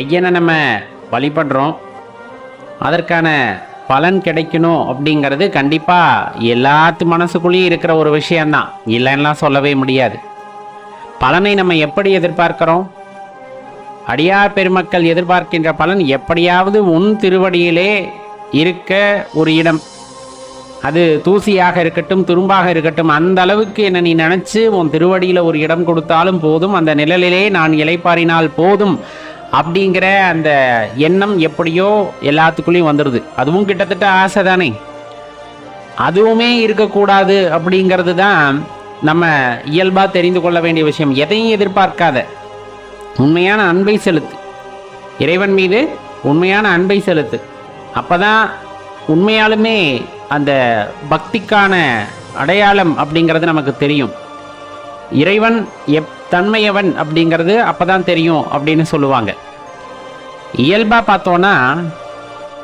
ஐயனை நம்ம வழிபடுறோம், அதற்கான பலன் கிடைக்கணும் அப்படிங்கிறது கண்டிப்பாக எல்லாத்து மனசுக்குள்ளேயும் இருக்கிற ஒரு விஷயந்தான், இல்லைன்னா சொல்லவே முடியாது. பலனை நம்ம எப்படி எதிர்பார்க்கிறோம்? அடியார் பெருமக்கள் எதிர்பார்க்கின்ற பலன் எப்படியாவது உன் திருவடியிலே இருக்க ஒரு இடம், அது தூசியாக இருக்கட்டும் துரும்பாக இருக்கட்டும், அந்த அளவுக்கு என்ன நீ நினச்சி உன் திருவடியில் ஒரு இடம் கொடுத்தாலும் போதும், அந்த நிழலிலே நான் இளைப்பாறினால் போதும் அப்படிங்கிற அந்த எண்ணம் எப்படியோ எல்லாத்துக்குள்ளேயும் வந்துடுது. அதுவும் கிட்டத்தட்ட ஆசை தானே. அதுவுமே இருக்கக்கூடாது அப்படிங்கிறது தான் நம்ம இயல்பாக தெரிந்து கொள்ள வேண்டிய விஷயம். எதையும் எதிர்பார்க்காத உண்மையான அன்பை செலுத்து, இறைவன் மீது உண்மையான அன்பை செலுத்து. அப்போதான் உண்மையாலுமே அந்த பக்திக்கான அடையாளம் அப்படிங்கிறது நமக்கு தெரியும். இறைவன் தன்மையவன் அப்படிங்கிறது அப்போதான் தெரியும் அப்படின்னு சொல்லுவாங்க. இயல்பாக பார்த்தோன்னா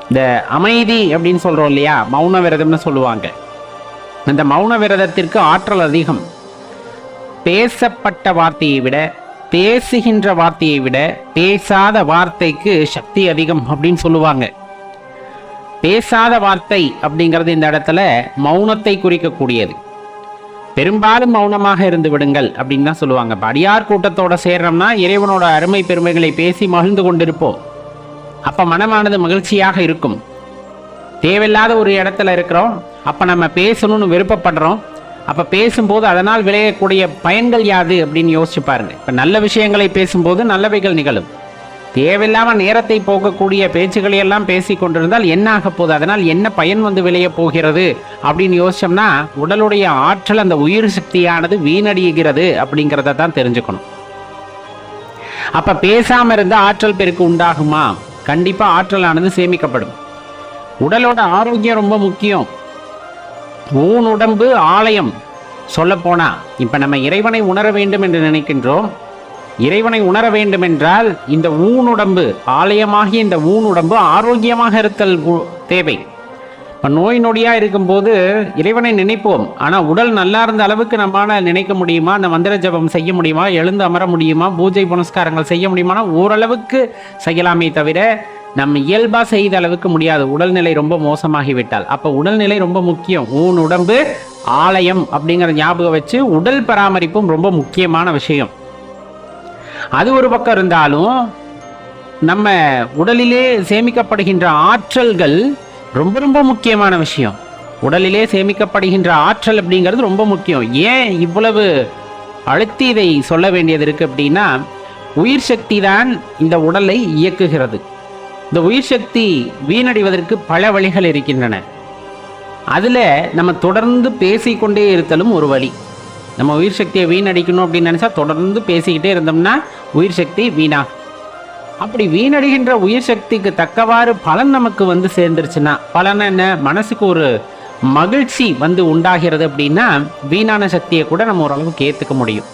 இந்த அமைதி அப்படின்னு சொல்கிறோம் இல்லையா, மௌன விரதம்னு சொல்லுவாங்க. அந்த மௌன விரதத்திற்கு ஆற்றல் அதிகம். பேசப்பட்ட வார்த்தையை விட, பேசுகின்ற வார்த்தையை விட பேசாத வார்த்தைக்கு சக்தி அதிகம் அப்படின்னு சொல்லுவாங்க. பேசாத வார்த்தை அப்படிங்கிறது இந்த இடத்துல மௌனத்தை குறிக்கக்கூடியது. பெரும்பாலும் மௌனமாக இருந்து விடுங்கள் அப்படின்னு தான் சொல்லுவாங்க. அடியார் கூட்டத்தோட சேர்றோம்னா இறைவனோட அருமை பெருமைகளை பேசி மகிழ்ந்து கொண்டிருப்போம். அப்போ மனமானது மகிழ்ச்சியாக இருக்கும். தேவையில்லாத ஒரு இடத்துல இருக்கிறோம், அப்போ நம்ம பேசணும்னு விருப்பப்படுறோம். அப்போ பேசும்போது அதனால் விளையக்கூடிய பயன்கள் யாது அப்படின்னு யோசிச்சு பாருங்க. இப்போ நல்ல விஷயங்களை பேசும்போது நல்லவைகள் நிகழும். தேவையில்லாமல் நேரத்தை போக்கக்கூடிய பேச்சுக்களை எல்லாம் பேசி கொண்டிருந்தால் என்ன ஆக போகுது, அதனால் என்ன பயன் வந்து விளைய போகிறது அப்படின்னு யோசிச்சோம்னா உடலுடைய ஆற்றல், அந்த உயிர் சக்தியானது வீணடிகிறது அப்படிங்கிறத தான் தெரிஞ்சுக்கணும். அப்ப பேசாம இருந்த ஆற்றல் பெருக்கு உண்டாகுமா? கண்டிப்பா ஆற்றலானது சேமிக்கப்படும். உடலோட ஆரோக்கியம் ரொம்ப முக்கியம். ஊன் உடம்பு ஆலயம். சொல்ல போனா இப்ப நம்ம இறைவனை உணர வேண்டும் என்று நினைக்கின்றோம். இறைவனை உணர வேண்டும் என்றால் இந்த ஊனுடம்பு, ஆலயமாகிய இந்த ஊனுடம்பு ஆரோக்கியமாக இருத்தல் தேவை. இப்போ நோய் நொடியாக இருக்கும்போது இறைவனை நினைப்போம், ஆனால் உடல் நல்லா இருந்த அளவுக்கு நம்மளால் நினைக்க முடியுமா? அந்த மந்திர ஜபம் செய்ய முடியுமா? எழுந்து அமர முடியுமா? பூஜை புனஸ்காரங்கள் செய்ய முடியுமானா ஓரளவுக்கு செய்யலாமே தவிர நம்ம இயல்பாக செய்த அளவுக்கு முடியாது, உடல்நிலை ரொம்ப மோசமாகிவிட்டால். அப்போ உடல்நிலை ரொம்ப முக்கியம். ஊன் உடம்பு ஆலயம் அப்படிங்கிற ஞாபகம் வச்சு உடல் பராமரிப்பும் ரொம்ப முக்கியமான விஷயம். அது ஒரு பக்கம் இருந்தாலும் நம்ம உடலிலே சேமிக்கப்படுகின்ற ஆற்றல்கள் ரொம்ப ரொம்ப முக்கியமான விஷயம். உடலிலே சேமிக்கப்படுகின்ற ஆற்றல் அப்படிங்கிறது ரொம்ப முக்கியம். ஏன் இவ்வளவு அழுத்தி இதை சொல்ல வேண்டியது இருக்கு அப்படின்னா, உயிர் சக்தி தான் இந்த உடலை இயக்குகிறது. இந்த உயிர் சக்தி வீணடைவதற்கு பல வழிகள் இருக்கின்றன. அதுல நம்ம தொடர்ந்து பேசிக்கொண்டே இருத்தலும் ஒரு வழி. நம்ம உயிர் சக்தியை வீணடிக்கணும் அப்படின்னு நினச்சா தொடர்ந்து பேசிக்கிட்டே இருந்தோம்னா உயிர் சக்தி வீணாகும். அப்படி வீணடைகின்ற உயிர் சக்திக்கு தக்கவாறு பலன் நமக்கு வந்து சேர்ந்துருச்சுன்னா, பலன் என்ன? மனசுக்கு ஒரு மகிழ்ச்சி வந்து உண்டாகிறது அப்படின்னா வீணான சக்தியை கூட நம்ம ஓரளவுக்கு ஏற்றுக்க முடியும்.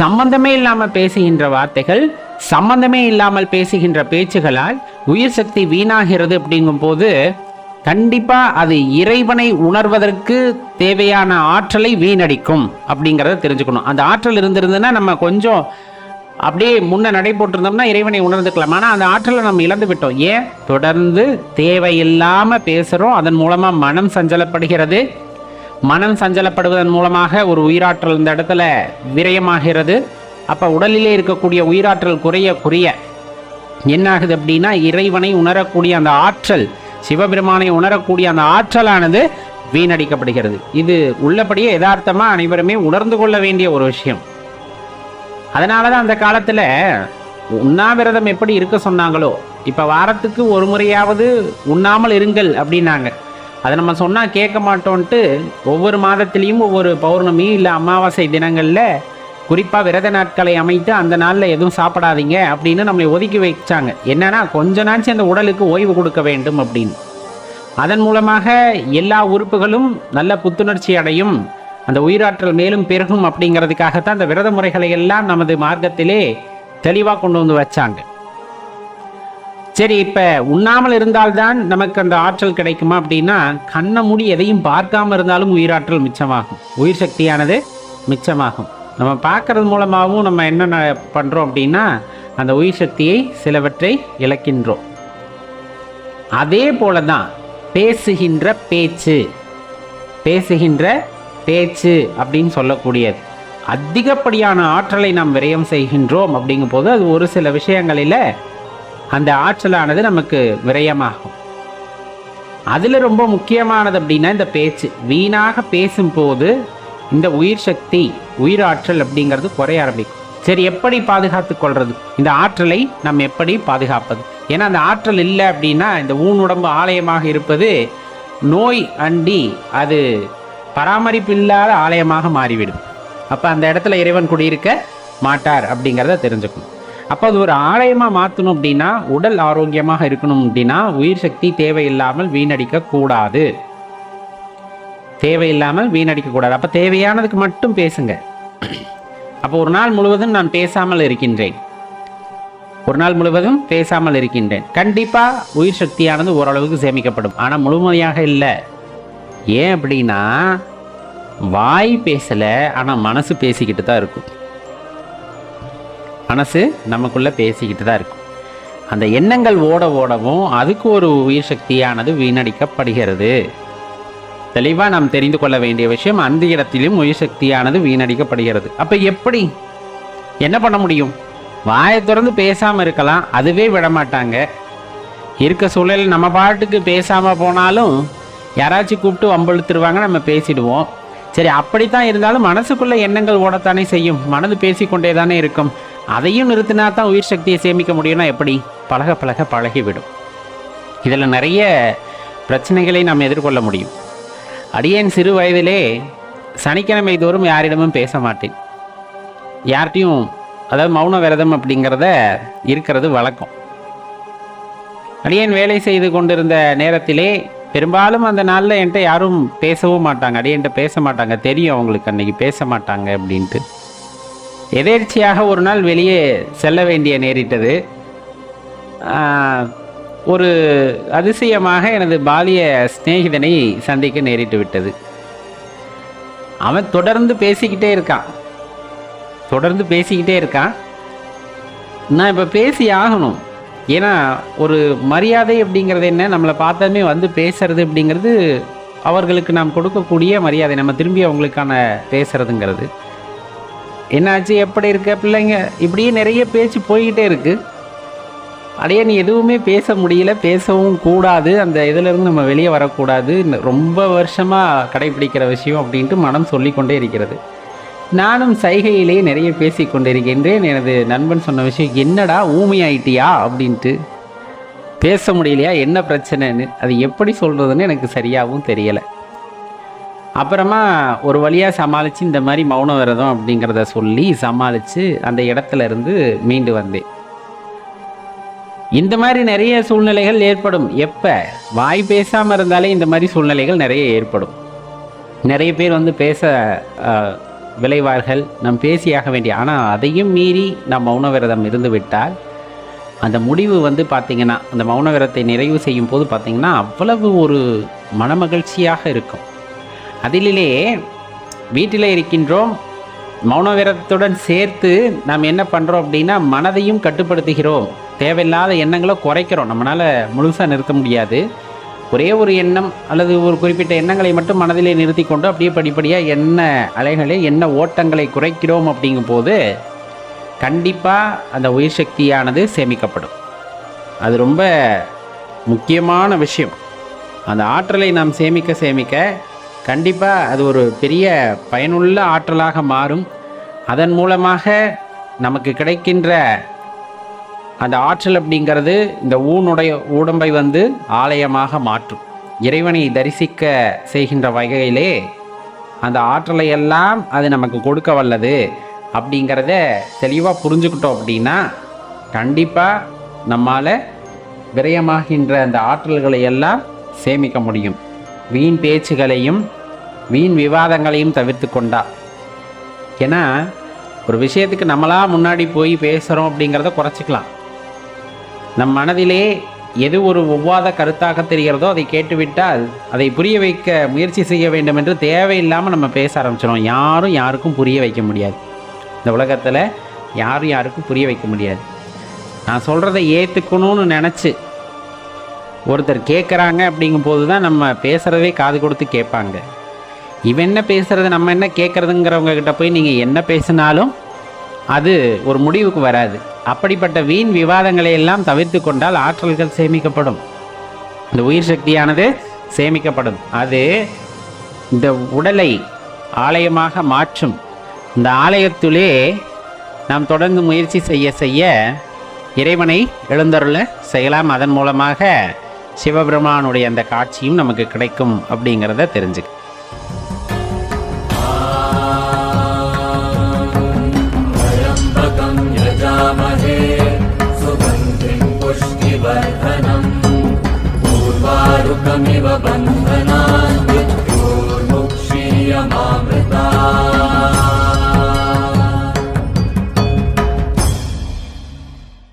சம்பந்தமே இல்லாமல் பேசுகின்ற வார்த்தைகள், சம்பந்தமே இல்லாமல் பேசுகின்ற பேச்சுகளால் உயிர் சக்தி வீணாகிறது அப்படிங்கும் போது கண்டிப்பா அது இறைவனை உணர்வதற்கு தேவையான ஆற்றலை வீணடிக்கும் அப்படிங்கிறத தெரிஞ்சுக்கணும். அந்த ஆற்றல் இருந்திருந்ததுன்னா நம்ம கொஞ்சம் அப்படியே முன்ன நடை போட்டிருந்தோம்னா இறைவனை உணர்ந்துக்கலாம். ஆனால் அந்த ஆற்றலை நம்ம இழந்து விட்டோம். ஏன்? தொடர்ந்து தேவையில்லாம பேசுறோம். அதன் மூலமா மனம் சஞ்சலப்படுகிறது. மனம் சஞ்சலப்படுவதன் மூலமாக ஒரு உயிராற்றல் இந்த இடத்துல விரயமாகிறது. அப்ப உடலிலே இருக்கக்கூடிய உயிராற்றல் குறைய குறைய என்ன ஆகுது அப்படின்னா இறைவனை உணரக்கூடிய அந்த ஆற்றல், சிவபெருமானை உணரக்கூடிய அந்த ஆற்றலானது வீணடிக்கப்படுகிறது. இது உள்ளபடியே யதார்த்தமா அனைவருமே உணர்ந்து கொள்ள வேண்டிய ஒரு விஷயம். அதனாலதான் அந்த காலத்துல உண்ணாவிரதம் எப்படி இருக்க சொன்னாங்களோ, இப்ப வாரத்துக்கு ஒரு முறையாவது உண்ணாமல் இருங்கள் அப்படின்னாங்க. அதை நம்ம சொன்னா கேட்க மாட்டோன்ட்டு ஒவ்வொரு மாதத்திலையும் ஒவ்வொரு பௌர்ணமி இல்லை அமாவாசை தினங்கள்ல குறிப்பாக விரத நாட்களை அமைத்து அந்த நாளில் எதுவும் சாப்பிடாதீங்க அப்படின்னு நம்மளை ஒதுக்கி வச்சாங்க. என்னன்னா கொஞ்ச நாச்சு அந்த உடலுக்கு ஓய்வு கொடுக்க வேண்டும் அப்படின்னு. அதன் மூலமாக எல்லா உறுப்புகளும் நல்ல புத்துணர்ச்சி அடையும், அந்த உயிராற்றல் மேலும் பெருகும் அப்படிங்கிறதுக்காகத்தான் அந்த விரத முறைகளை எல்லாம் நமது மார்க்கத்திலே தெளிவாக கொண்டு வந்து வச்சாங்க. சரி, இப்போ உண்ணாமல் இருந்தால்தான் நமக்கு அந்த ஆற்றல் கிடைக்குமா அப்படின்னா, கண்ணை மூடி எதையும் பார்க்காம இருந்தாலும் உயிராற்றல் மிச்சமாகும், உயிர் சக்தியானது மிச்சமாகும். நம்ம பார்க்கறது மூலமாகவும் நம்ம என்ன பண்ணுறோம் அப்படின்னா அந்த உயிர் சக்தியை சிலவற்றை இழக்கின்றோம். அதே போல தான் பேசுகின்ற பேச்சு அப்படின்னு சொல்லக்கூடியது. அதிகப்படியான ஆற்றலை நாம் விரயம் செய்கின்றோம் அப்படிங்கும் போது அது ஒரு சில விஷயங்களில் அந்த ஆற்றலானது நமக்கு விரயமாகும். அதில் ரொம்ப முக்கியமானது அப்படின்னா இந்த பேச்சு. வீணாக பேசும்போது இந்த உயிர் சக்தி, உயிர் ஆற்றல் அப்படிங்கிறது குறைய ஆரம்பிக்கும். சரி, எப்படி பாதுகாத்து கொள்வது? இந்த ஆற்றலை நம்ம எப்படி பாதுகாப்பது? ஏன்னா அந்த ஆற்றல் இல்லை அப்படின்னா இந்த ஊனுடம்பு ஆலயமாக இருப்பது நோய் அண்டி அது பராமரிப்பு இல்லாத ஆலயமாக மாறிவிடும். அப்போ அந்த இடத்துல இறைவன் குடியிருக்க மாட்டார் அப்படிங்கிறத தெரிஞ்சுக்கணும். அப்போ அது ஒரு ஆலயமாக மாற்றணும் அப்படின்னா, உடல் ஆரோக்கியமாக இருக்கணும் அப்படின்னா உயிர் சக்தி தேவையில்லாமல் வீணடிக்கக்கூடாது. அப்போ தேவையானதுக்கு மட்டும் பேசுங்க. அப்போ ஒரு நாள் முழுவதும் நான் பேசாமல் இருக்கின்றேன், கண்டிப்பாக உயிர் சக்தியானது ஓரளவுக்கு சேமிக்கப்படும். ஆனால் முழுமையாக இல்லை. ஏன் அப்படின்னா வாய் பேசலை, ஆனால் மனசு பேசிக்கிட்டு தான் இருக்கும். மனசு நமக்குள்ளே பேசிக்கிட்டு தான் இருக்கும். அந்த எண்ணங்கள் ஓடவும் அதுக்கு ஒரு உயிர் சக்தியானது வீணடிக்கப்படுகிறது. தெளிவாக நாம் தெரிந்து கொள்ள வேண்டிய விஷயம், அந்த இடத்திலும் உயிர் சக்தியானது வீணடிக்கப்படுகிறது. அப்போ எப்படி என்ன பண்ண முடியும்? வாயை திறந்து பேசாமல் இருக்கலாம், அதுவே விடமாட்டாங்க. இருக்க சூழலில் நம்ம பாட்டுக்கு பேசாமல் போனாலும் யாராச்சும் கூப்பிட்டு வம்பழுத்துருவாங்க, நம்ம பேசிடுவோம். சரி, அப்படித்தான் இருந்தாலும் மனசுக்குள்ள எண்ணங்கள் ஓடத்தானே செய்யும். மனது பேசிக்கொண்டே தானே இருக்கும். அதையும் நிறுத்தினா தான் உயிர் சக்தியை சேமிக்க முடியும்னா எப்படி? பழக பழகிவிடும். இதில் நிறைய பிரச்சனைகளை நாம் எதிர்கொள்ள முடியும். அடியேன் சிறு வயதிலே சனிக்கிழமை தோறும் யாரிடமும் பேச மாட்டேன். யார்கிட்டையும், அதாவது மௌன விரதம் அப்படிங்கிறத இருக்கிறது வழக்கம். அடியேன் வேலை செய்து கொண்டிருந்த நேரத்திலே பெரும்பாலும் அந்த நாளில் என்கிட்ட யாரும் பேசவும் மாட்டாங்க, அடியேன்ட்ட பேச மாட்டாங்க. தெரியும் அவங்களுக்கு அன்னைக்கு பேச மாட்டாங்க அப்படின்ட்டு. எதேர்ச்சியாக ஒரு நாள் வெளியே செல்ல வேண்டிய நேரிட்டது. ஒரு அதிசயமாக எனது பாலிய சிநேகிதனை சந்திக்க நேரிட்டு விட்டது. அவன் தொடர்ந்து பேசிக்கிட்டே இருக்கான். நான் இப்போ பேசி ஆகணும். ஏன்னா ஒரு மரியாதை அப்படிங்கிறது என்ன, நம்மளை பார்த்ததுமே வந்து பேசுறது அப்படிங்கிறது அவர்களுக்கு நாம் கொடுக்கக்கூடிய மரியாதை. நம்ம திரும்பி அவங்களுக்கான பேசுறதுங்கிறது. என்னாச்சு, எப்படி இருக்க பிள்ளைங்க, இப்படியே நிறைய பேச்சு போய்கிட்டே இருக்கு. அடையே நீ எதுவுமே பேச முடியல, பேசவும் கூடாது, அந்த இதிலிருந்து நம்ம வெளியே வரக்கூடாது, ரொம்ப வருஷமாக கடைபிடிக்கிற விஷயம் அப்படின்ட்டு மனம் சொல்லிக்கொண்டே இருக்கிறது. நானும் சைகையிலேயே நிறைய பேசி கொண்டிருக்கின்றேன். எனது நண்பன் சொன்ன விஷயம், என்னடா ஊமையாயிட்டியா அப்படின்ட்டு, பேச முடியலையா, என்ன பிரச்சனைன்னு, அது எப்படி சொல்கிறதுன்னு எனக்கு சரியாகவும் தெரியலை. அப்புறமா ஒரு வழியாக சமாளித்து இந்த மாதிரி மௌன விரதம் அப்படிங்கிறத சொல்லி சமாளித்து அந்த இடத்துல இருந்து மீண்டு வந்தேன். இந்த மாதிரி நிறைய சூழ்நிலைகள் ஏற்படும். எப்போ வாய் பேசாமல் இருந்தாலே இந்த மாதிரி சூழ்நிலைகள் நிறைய ஏற்படும். நிறைய பேர் வந்து பேச விளைவார்கள், நாம் பேசியாக வேண்டிய. ஆனால் அதையும் மீறி நாம் மௌன விரதம் இருந்து விட்டால் அந்த முடிவு வந்து பார்த்திங்கன்னா, அந்த மௌன விரதத்தை நிறைவு செய்யும் போது பார்த்திங்கன்னா அவ்வளவு ஒரு மனமகிழ்ச்சியாக இருக்கும். அதிலே வீட்டில் இருக்கின்றோம், மௌன விரதத்துடன் சேர்த்து நாம் என்ன பண்ணுறோம் அப்படின்னா மனதையும் கட்டுப்படுத்துகிறோம். தேவையில்லாத எண்ணங்களை குறைக்கிறோம். நம்மளால் முழுசாக நிறுத்த முடியாது. ஒரே ஒரு எண்ணம் அல்லது ஒரு குறிப்பிட்ட எண்ணங்களை மட்டும் மனதிலே நிறுத்தி கொண்டு அப்படியே படிப்படியாக எண்ண அலைகளை, எண்ண ஓட்டங்களை குறைக்கிறோம். அப்படிங்கும் போது கண்டிப்பாக அந்த உயிர் சக்தியானது சேமிக்கப்படும். அது ரொம்ப முக்கியமான விஷயம். அந்த ஆற்றலை நாம் சேமிக்க கண்டிப்பாக அது ஒரு பெரிய பயனுள்ள ஆற்றலாக மாறும். அதன் மூலமாக நமக்கு கிடைக்கின்ற அந்த ஆற்றல் அப்படிங்கிறது இந்த உடம்பை வந்து ஆலயமாக மாற்றும். இறைவனை தரிசிக்க செய்கின்ற வகையிலே அந்த ஆற்றலை எல்லாம் அது நமக்கு கொடுக்க வல்லது அப்படிங்கிறத தெளிவாக புரிஞ்சுக்கிட்டோம் அப்படின்னா கண்டிப்பாக நம்மால் விரயமாகின்ற அந்த ஆற்றல்களை எல்லாம் சேமிக்க முடியும். வீண் பேச்சுகளையும் வீண் விவாதங்களையும் தவிர்த்து கொண்டா. ஏன்னா ஒரு விஷயத்துக்கு நம்மளா முன்னாடி போய் பேசுகிறோம் அப்படிங்கிறத குறைச்சிக்கலாம். நம் மனதிலே எது ஒரு ஒவ்வாத கருத்தாக தெரிகிறதோ அதை கேட்டுவிட்டால் அதை புரிய வைக்க முயற்சி செய்ய வேண்டும் என்று தேவையில்லாமல் நம்ம பேச ஆரம்பிச்சிடும். யாரும் யாருக்கும் புரிய வைக்க முடியாது. இந்த உலகத்தில் யாரும் யாருக்கும் புரிய வைக்க முடியாது. நான் சொல்கிறத ஏற்றுக்கணும்னு நினச்சி ஒருத்தர் கேட்குறாங்க அப்படிங்கும்போது தான் நம்ம பேசுகிறதே காது கொடுத்து கேட்பாங்க. இவன் என்ன பேசுகிறது நம்ம என்ன கேட்குறதுங்கிறவங்க கிட்ட போய் நீங்கள் என்ன பேசினாலும் அது ஒரு முடிவுக்கு வராது. அப்படிப்பட்ட வீண் விவாதங்களை எல்லாம் தவிர்த்து கொண்டால் ஆற்றல்கள் சேமிக்கப்படும், இந்த உயிர் சக்தியானது சேமிக்கப்படும். அது இந்த உடலை ஆலயமாக மாற்றும். இந்த ஆலயத்திலே நாம் தொடர்ந்து முயற்சி செய்ய செய்ய இறைவனை எழுந்தருள செய்யலாம். அதன் மூலமாக சிவபெருமானுடைய அந்த காட்சியும் நமக்கு கிடைக்கும் அப்படிங்கிறத தெரிஞ்சுக்க. सुगन्धिं पुष्टिवर्धनम् पूर्वारुकमिव बन्धनम्